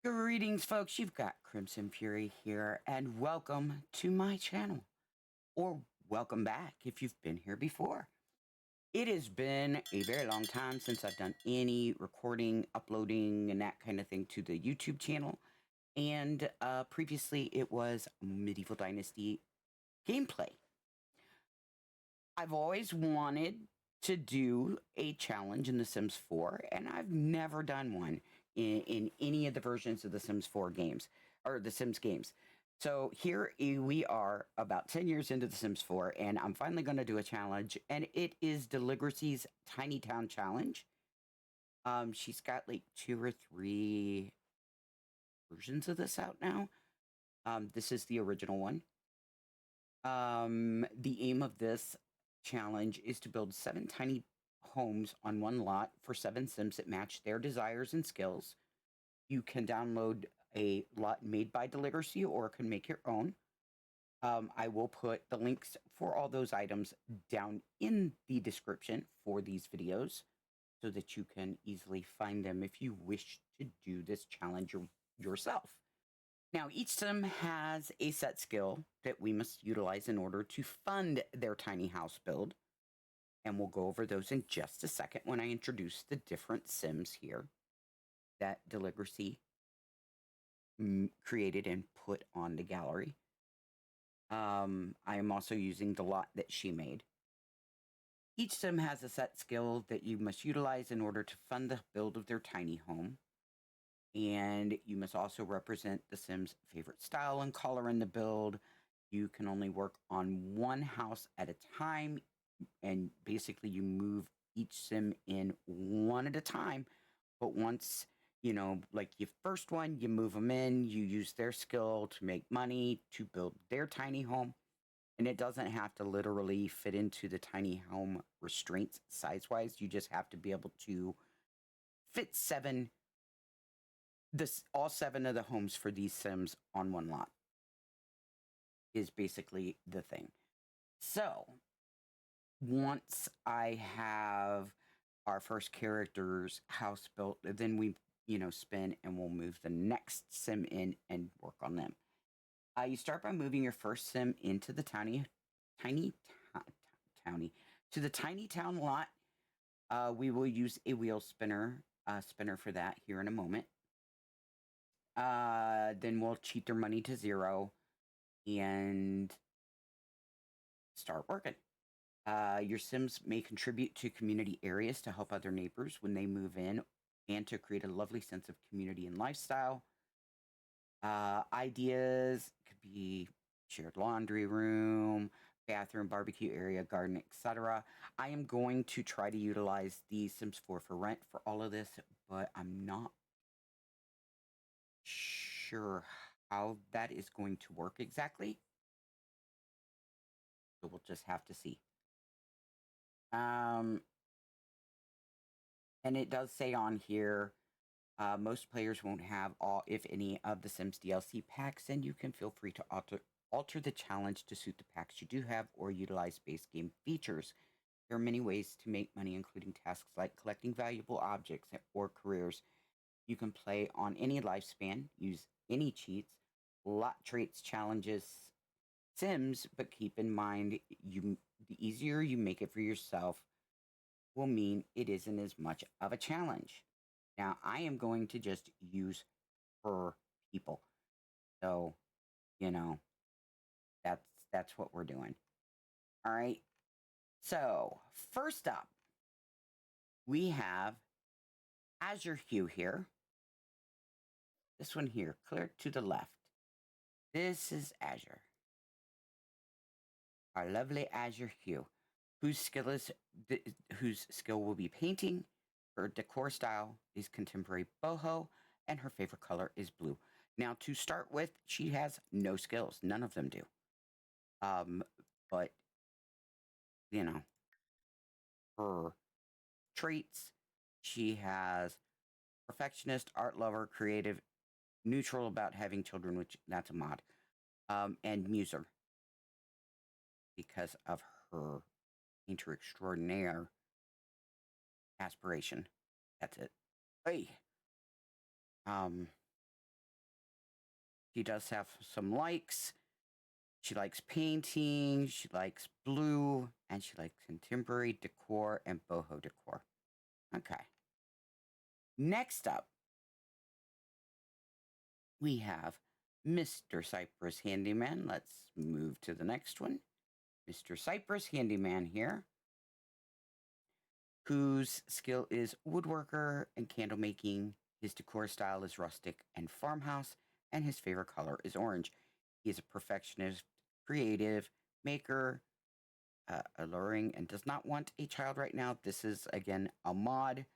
Greetings, folks. You've got Crimson Fury here, and welcome to my channel. Or welcome back if you've been here before. It has been a very long time since I've done any recording, uploading, and that kind of thing to the YouTube channel. And previously, it was Medieval Dynasty gameplay. I've always wanted to do a challenge in The Sims 4, and I've never done one in any of the versions of the Sims 4 games, or the Sims games. So here we are about 10 years into the Sims 4, and I'm finally going to do a challenge, and it is Deligracy's Tiny Town Challenge. She's got like 2 or 3 versions of this out now. This is the original one. The aim of this challenge is to build 7 tiny homes on one lot for 7 Sims that match their desires and skills. You can download a lot made by Deligracy or can make your own. I will put the links for all those items down in the description for these videos so that you can easily find them if you wish to do this challenge yourself. Now, each sim has a set skill that we must utilize in order to fund their tiny house build. And we'll go over those in just a second when I introduce the different sims here that Deligracy created and put on the gallery. I am also using the lot that she made. Each sim has a set skill that you must utilize in order to fund the build of their tiny home. And you must also represent the sim's favorite style and color in the build. You can only work on one house at a time, and basically you move each sim in one at a time. But once, you know, like your first one, you move them in, you use their skill to make money to build their tiny home. And it doesn't have to literally fit into the tiny home restraints size-wise. You just have to be able to fit all 7 of the homes for these sims on one lot is basically the thing. So once I have our first character's house built, then we, spin and we'll move the next sim in and work on them. You start by moving your first sim into the tiny town lot. We will use a wheel spinner for that here in a moment. Then we'll cheat their money to 0 and start working. Your Sims may contribute to community areas to help other neighbors when they move in and to create a lovely sense of community and lifestyle. Ideas could be shared laundry room, bathroom, barbecue area, garden, etc. I am going to try to utilize the Sims 4 for rent for all of this, but I'm not sure how that is going to work exactly. So we'll just have to see. And it does say on here, most players won't have all, if any, of the Sims DLC packs, and you can feel free to alter the challenge to suit the packs you do have or utilize base game features. There are many ways to make money, including tasks like collecting valuable objects or careers. You can play on any lifespan, use any cheats, lot traits, challenges, Sims, but keep in mind, the easier you make it for yourself will mean it isn't as much of a challenge. Now, I am going to just use her people. So, that's what we're doing. All right. So, first up, we have Azure Hue here. This one here, clear to the left. This is Azure. Our lovely Azure Hue, whose skill will be painting. Her decor style is contemporary boho, and her favorite color is blue. Now, to start with, she has no skills. None of them do. But her traits, she has perfectionist, art lover, creative, neutral about having children, which that's a mod, and muser because of her painter extraordinaire aspiration. That's it. Hey. She does have some likes. She likes painting, she likes blue, and she likes contemporary decor and boho decor. Okay. Next up, we have Mr. Cypress Handyman. Let's move to the next one. Mr. Cypress Handyman here, whose skill is woodworker and candle making. His decor style is rustic and farmhouse, and his favorite color is orange. He is a perfectionist, creative, maker, alluring, and does not want a child right now. This is, again, a mod.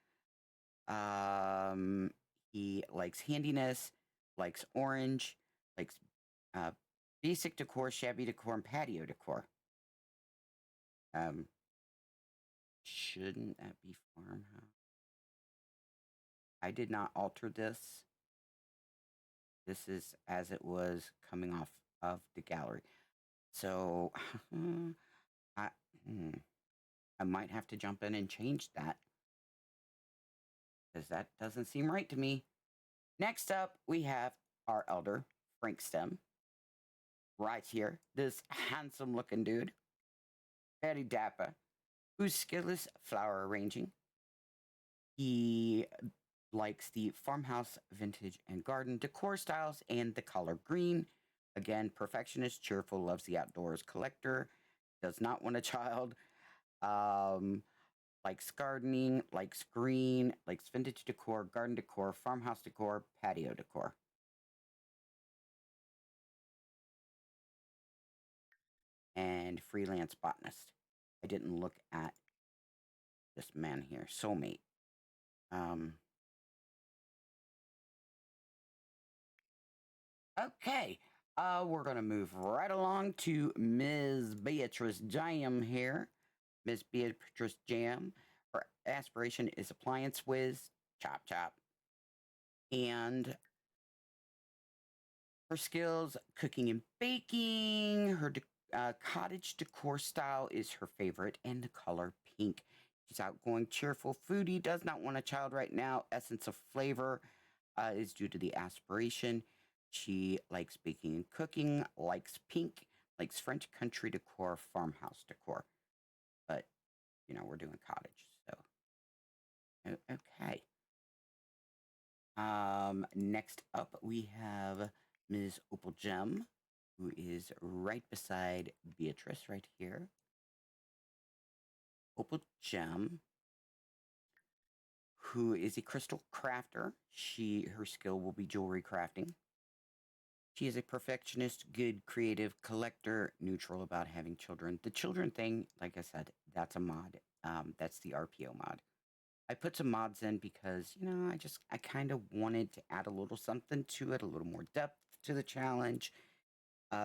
He likes handiness, likes orange, likes basic decor, shabby decor, and patio decor. Shouldn't that be farmhouse? I did not alter this. This is as it was coming off of the gallery. So I might have to jump in and change that, because that doesn't seem right to me. Next up, we have our elder, Frank Stem, right here. This handsome looking dude, very dapper, whose skill is flower arranging. He likes the farmhouse, vintage, and garden decor styles and the color green. Again, perfectionist, cheerful, loves the outdoors, collector, does not want a child, likes gardening, likes green, likes vintage decor, garden decor, farmhouse decor, patio decor. And freelance botanist. I didn't look at this man here, soulmate. Okay, we're gonna move right along to Ms. Beatrice Jam here. Ms. Beatrice Jam. Her aspiration is appliance whiz, chop chop, and her skills: cooking and baking. Her cottage decor style is her favorite, and the color pink. She's outgoing, cheerful, foodie, does not want a child right now. Essence of flavor is due to the aspiration. She likes baking and cooking, likes pink, likes French country decor, farmhouse decor. But, we're doing cottage, so. Okay. Next up, we have Ms. Opal Gem, who is right beside Beatrice, right here. Opal Gem, who is a crystal crafter. Her skill will be jewelry crafting. She is a perfectionist, good, creative, collector, neutral about having children. The children thing, like I said, that's a mod. That's the RPO mod. I put some mods in because, I kind of wanted to add a little something to it, a little more depth to the challenge.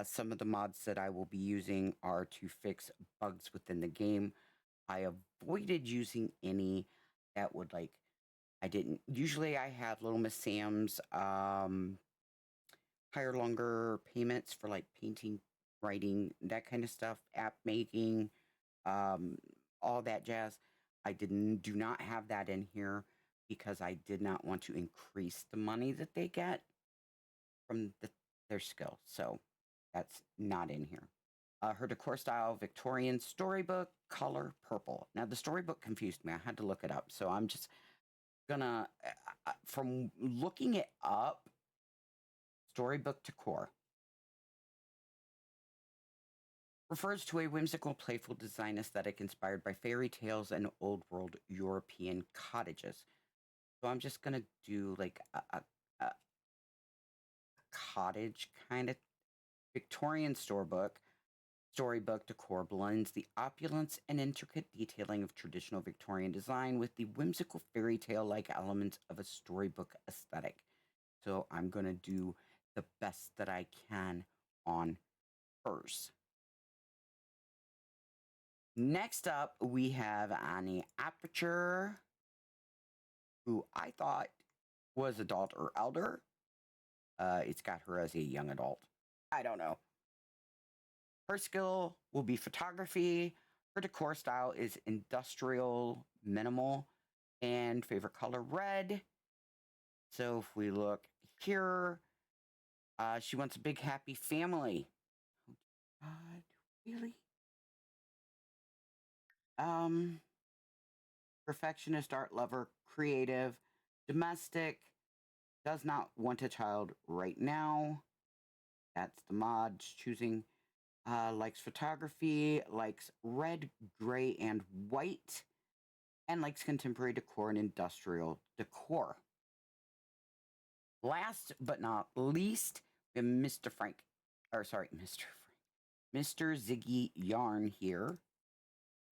Some of the mods that I will be using are to fix bugs within the game. I avoided using any that would usually I have Little Miss Sam's higher longer payments for painting, writing, that kind of stuff, app making, all that jazz. I do not have that in here because I did not want to increase the money that they get from their skill. So that's not in here. Her decor style: Victorian storybook, color purple. Now the storybook confused me. I had to look it up. So I'm just gonna, from looking it up, storybook decor refers to a whimsical, playful design aesthetic inspired by fairy tales and old world European cottages. So I'm just gonna do a cottage kind of Victorian storybook decor blends the opulence and intricate detailing of traditional Victorian design with the whimsical fairy tale like elements of a storybook aesthetic. So I'm going to do the best that I can on hers. Next up, we have Annie Aperture, who I thought was adult or elder. It's got her as a young adult. I don't know. Her skill will be photography. Her decor style is industrial, minimal, and favorite color red. So if we look here, She wants a big happy family. Oh, God, really? Perfectionist, art lover, creative, domestic, does not want a child right now. That's the mod choosing. Likes photography, likes red, gray, and white, and likes contemporary decor and industrial decor. Last but not least, we have Mr. Frank. Or sorry, Mr. Frank. Mr. Ziggy Yarn here.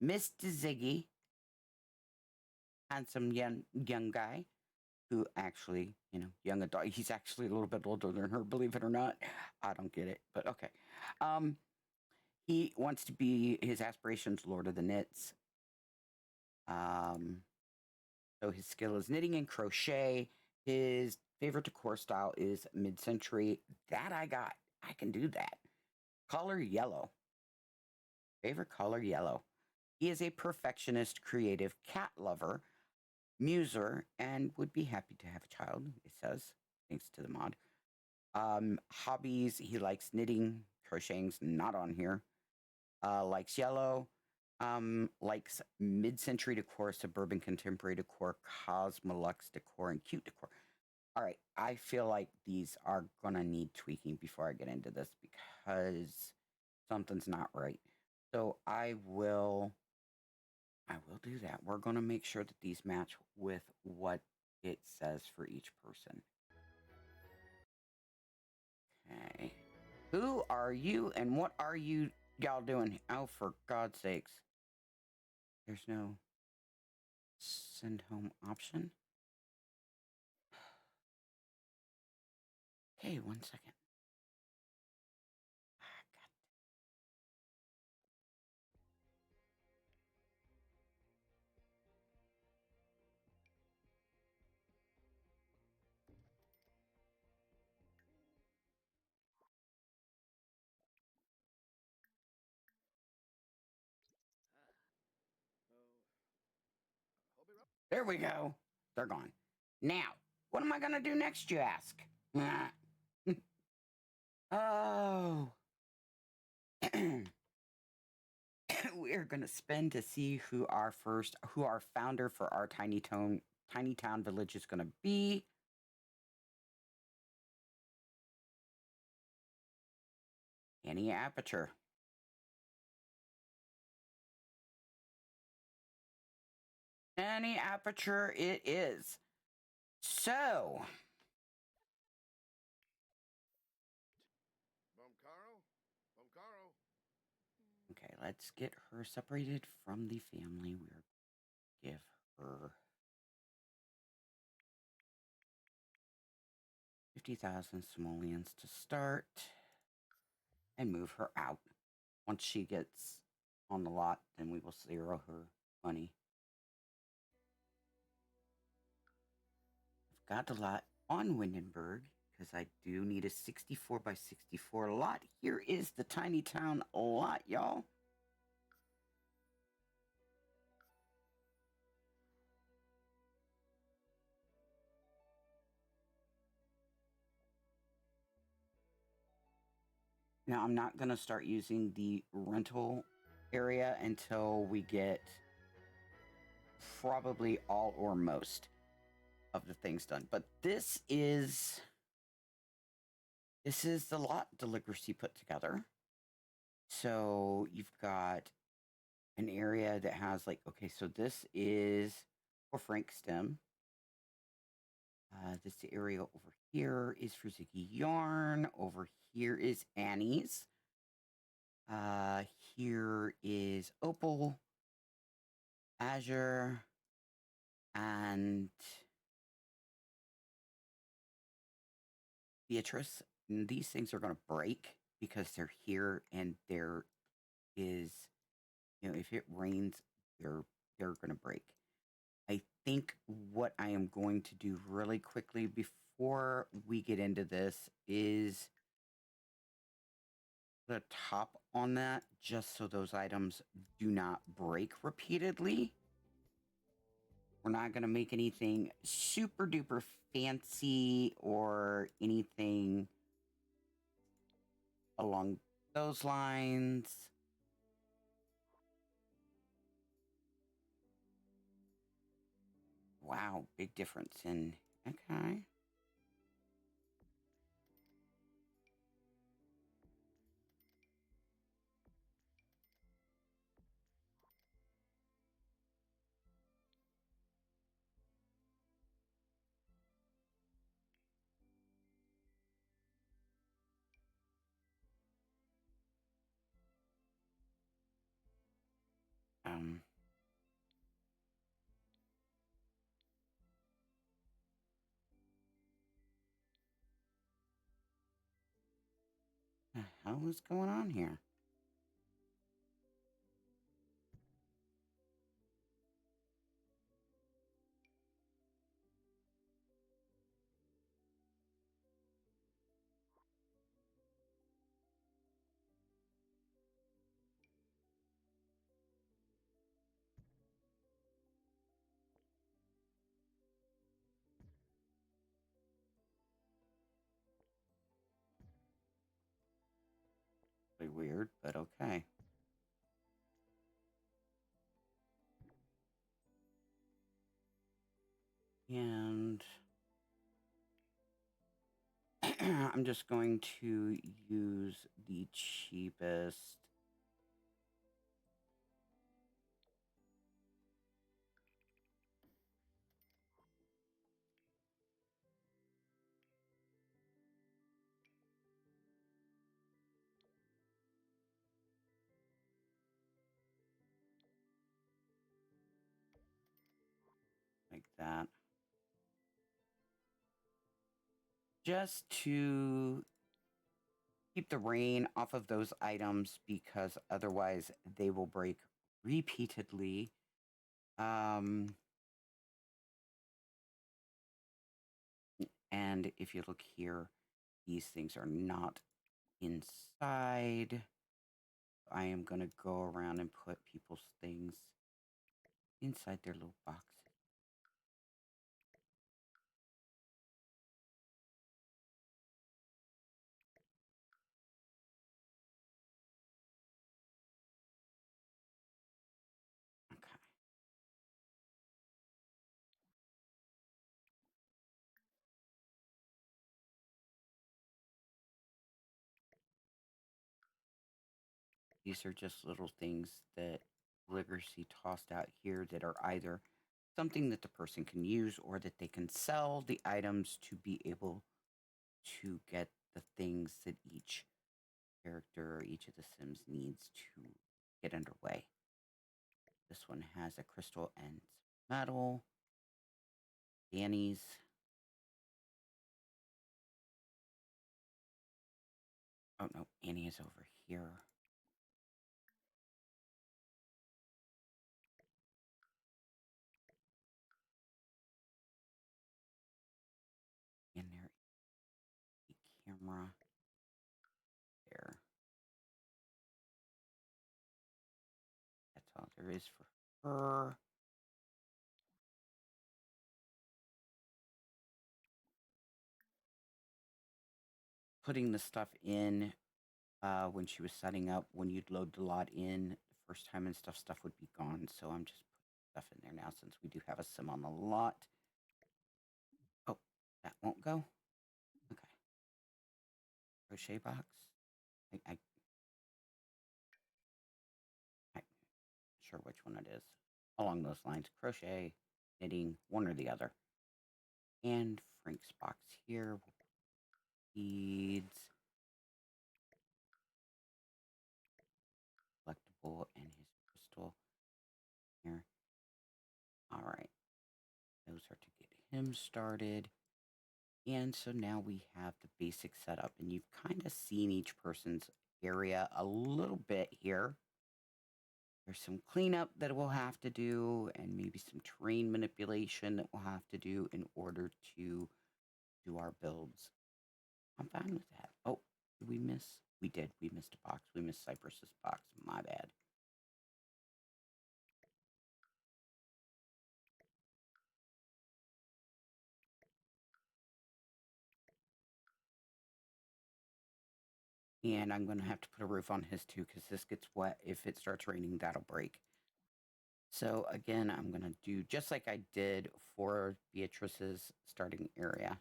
Mr. Ziggy, handsome young guy who actually, young adult. He's actually a little bit older than her, believe it or not. I don't get it, but okay. He wants to be, his aspirations, Lord of the Knits. So his skill is knitting and crochet. His favorite decor style is mid-century. That I got. I can do that. Color yellow. Favorite color yellow. He is a perfectionist, creative cat lover, muser, and would be happy to have a child, it says, thanks to the mod. Hobbies, he likes knitting, crocheting's not on here. Likes yellow, likes mid-century decor, suburban contemporary decor, cosmolux decor, and cute decor. All right, I feel like these are gonna need tweaking before I get into this because something's not right. So I will do that. We're gonna make sure that these match with what it says for each person. Okay. Who are you and what are you y'all doing? Oh, for God's sakes. There's no send home option. Okay, 1 second. There we go. They're gone. Now, what am I going to do next, you ask? Oh. We're going to spin to see who our founder for our tiny town village is going to be. Any aperture. Any aperture it is. So. Okay, let's get her separated from the family. We're give her 50,000 simoleons to start and move her out. Once she gets on the lot, then we will zero her money. I've got the lot on Windenburg because I do need a 64 by 64 lot. Here is the tiny town lot, y'all. Now, I'm not going to start using the rental area until we get probably all or most of the things done. But this is the lot Deligracy put together. So you've got an area that has like, okay, so this is for Frank Stem. This area over here is for Ziggy Yarn. Over here is Annie's. Here is Opal, Azure, and Beatrice. And these things are going to break because they're here and there is, if it rains, they're going to break. I think what I am going to do really quickly before we get into this is the top on that, just so those items do not break repeatedly. We're not going to make anything super duper fancy or anything along those lines. Wow, big difference in, okay. Um, the hell is going on here? Really weird, but okay. And I'm just going to use the cheapest. Like that. Just to keep the rain off of those items because otherwise they will break repeatedly. And if you look here, these things are not inside. I am going to go around and put people's things inside their little boxes. Okay. These are just little things that Deligracy tossed out here that are either something that the person can use or that they can sell the items to be able to get the things that each character or each of the Sims needs to get underway. This one has a crystal and metal. Danny's. Oh no, Annie is over here. In there, the camera. There. That's all there is for her. Putting the stuff in when she was setting up, when you'd load the lot in the first time and stuff would be gone. So I'm just putting stuff in there now since we do have a sim on the lot. Oh, that won't go? Okay. Crochet box. I'm not sure which one it is. Along those lines, crochet, knitting, one or the other. And Frank's box here. Beads. Collectible and his crystal here. All right. Those are to get him started. And so now we have the basic setup, and you've kind of seen each person's area a little bit here. There's some cleanup that we'll have to do, and maybe some terrain manipulation that we'll have to do in order to do our builds. I'm fine with that. Oh, did we miss? We did. We missed a box. We missed Cypress's box. My bad. And I'm going to have to put a roof on his too, because this gets wet. If it starts raining, that'll break. So again, I'm going to do just like I did for Beatrice's starting area.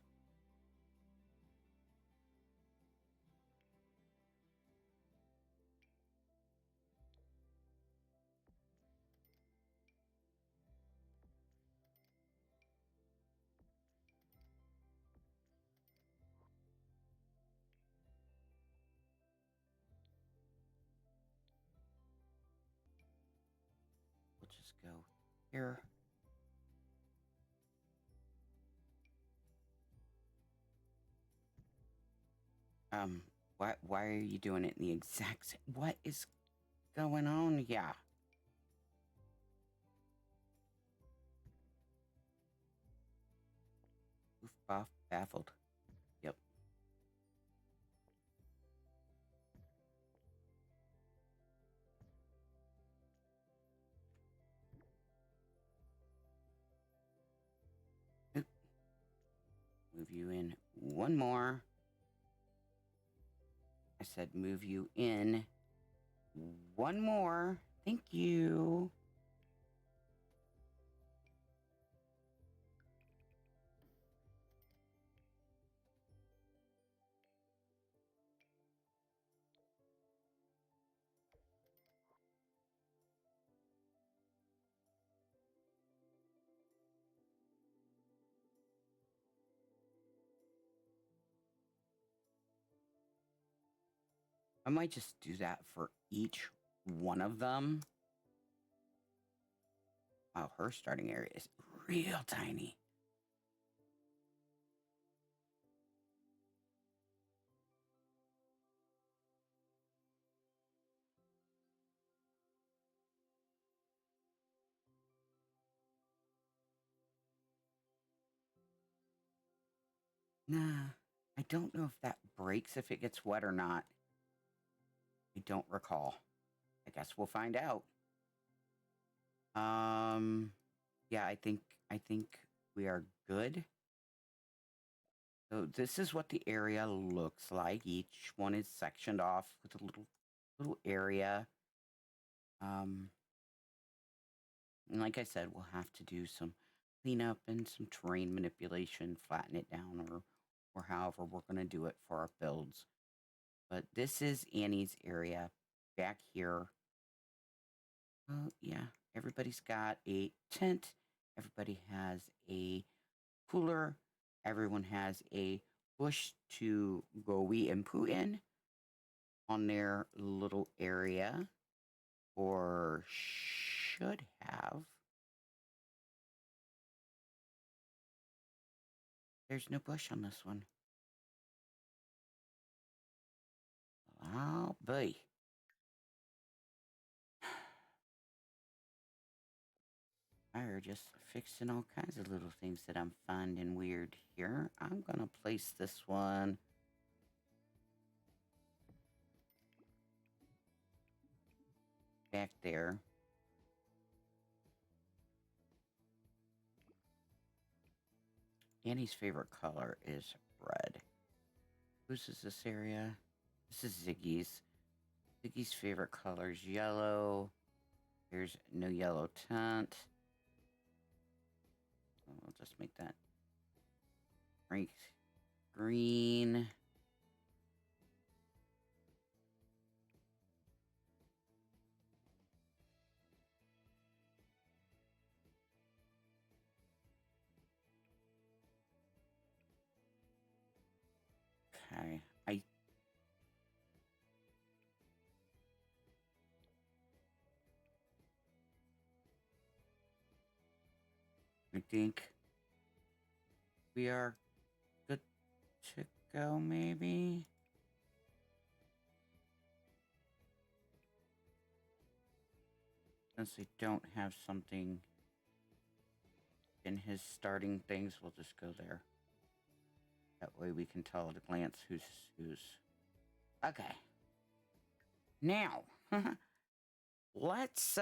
We'll just go here. Why are you doing it in the exact same? What is going on? Yeah. Oof, baffled. Yep. Oop. Move you in one more. I said move you in one more. Thank you. I might just do that for each one of them. Wow, her starting area is real tiny. Nah, I don't know if that breaks if it gets wet or not. I don't recall. I guess we'll find out. Yeah, I think we are good. So this is what the area looks like. Each one is sectioned off with a little area. And like I said, we'll have to do some cleanup and some terrain manipulation, flatten it down, or however we're going to do it for our builds. But this is Annie's area back here. Oh, yeah. Everybody's got a tent. Everybody has a cooler. Everyone has a bush to go wee and poo in on their little area, or should have. There's no bush on this one. Oh, boy. I'm just fixing all kinds of little things that I'm finding weird here. I'm going to place this one back there. Annie's favorite color is red. Whose is this area? This is Ziggy's. Ziggy's favorite color is yellow. There's no yellow tent. I'll just make that green. Okay, I think we are good to go, maybe. Since we don't have something in his starting things, we'll just go there. That way we can tell at a glance who's. Okay. Now, let's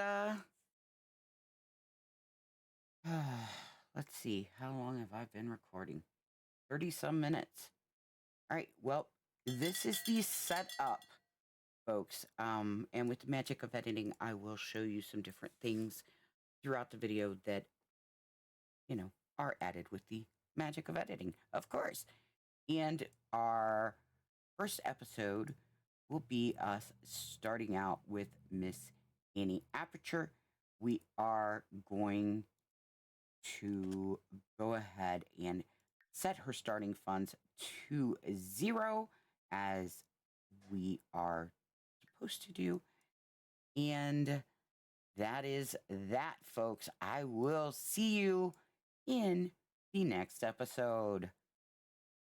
let's see. How long have I been recording? 30 some minutes. All right. Well, this is the setup folks. And with the magic of editing, I will show you some different things throughout the video that, you know, are added with the magic of editing, of course. And our first episode will be us starting out with Miss Annie Aperture. We are going to go ahead and set her starting funds to 0 as we are supposed to do. And that is that, folks. I will see you in the next episode.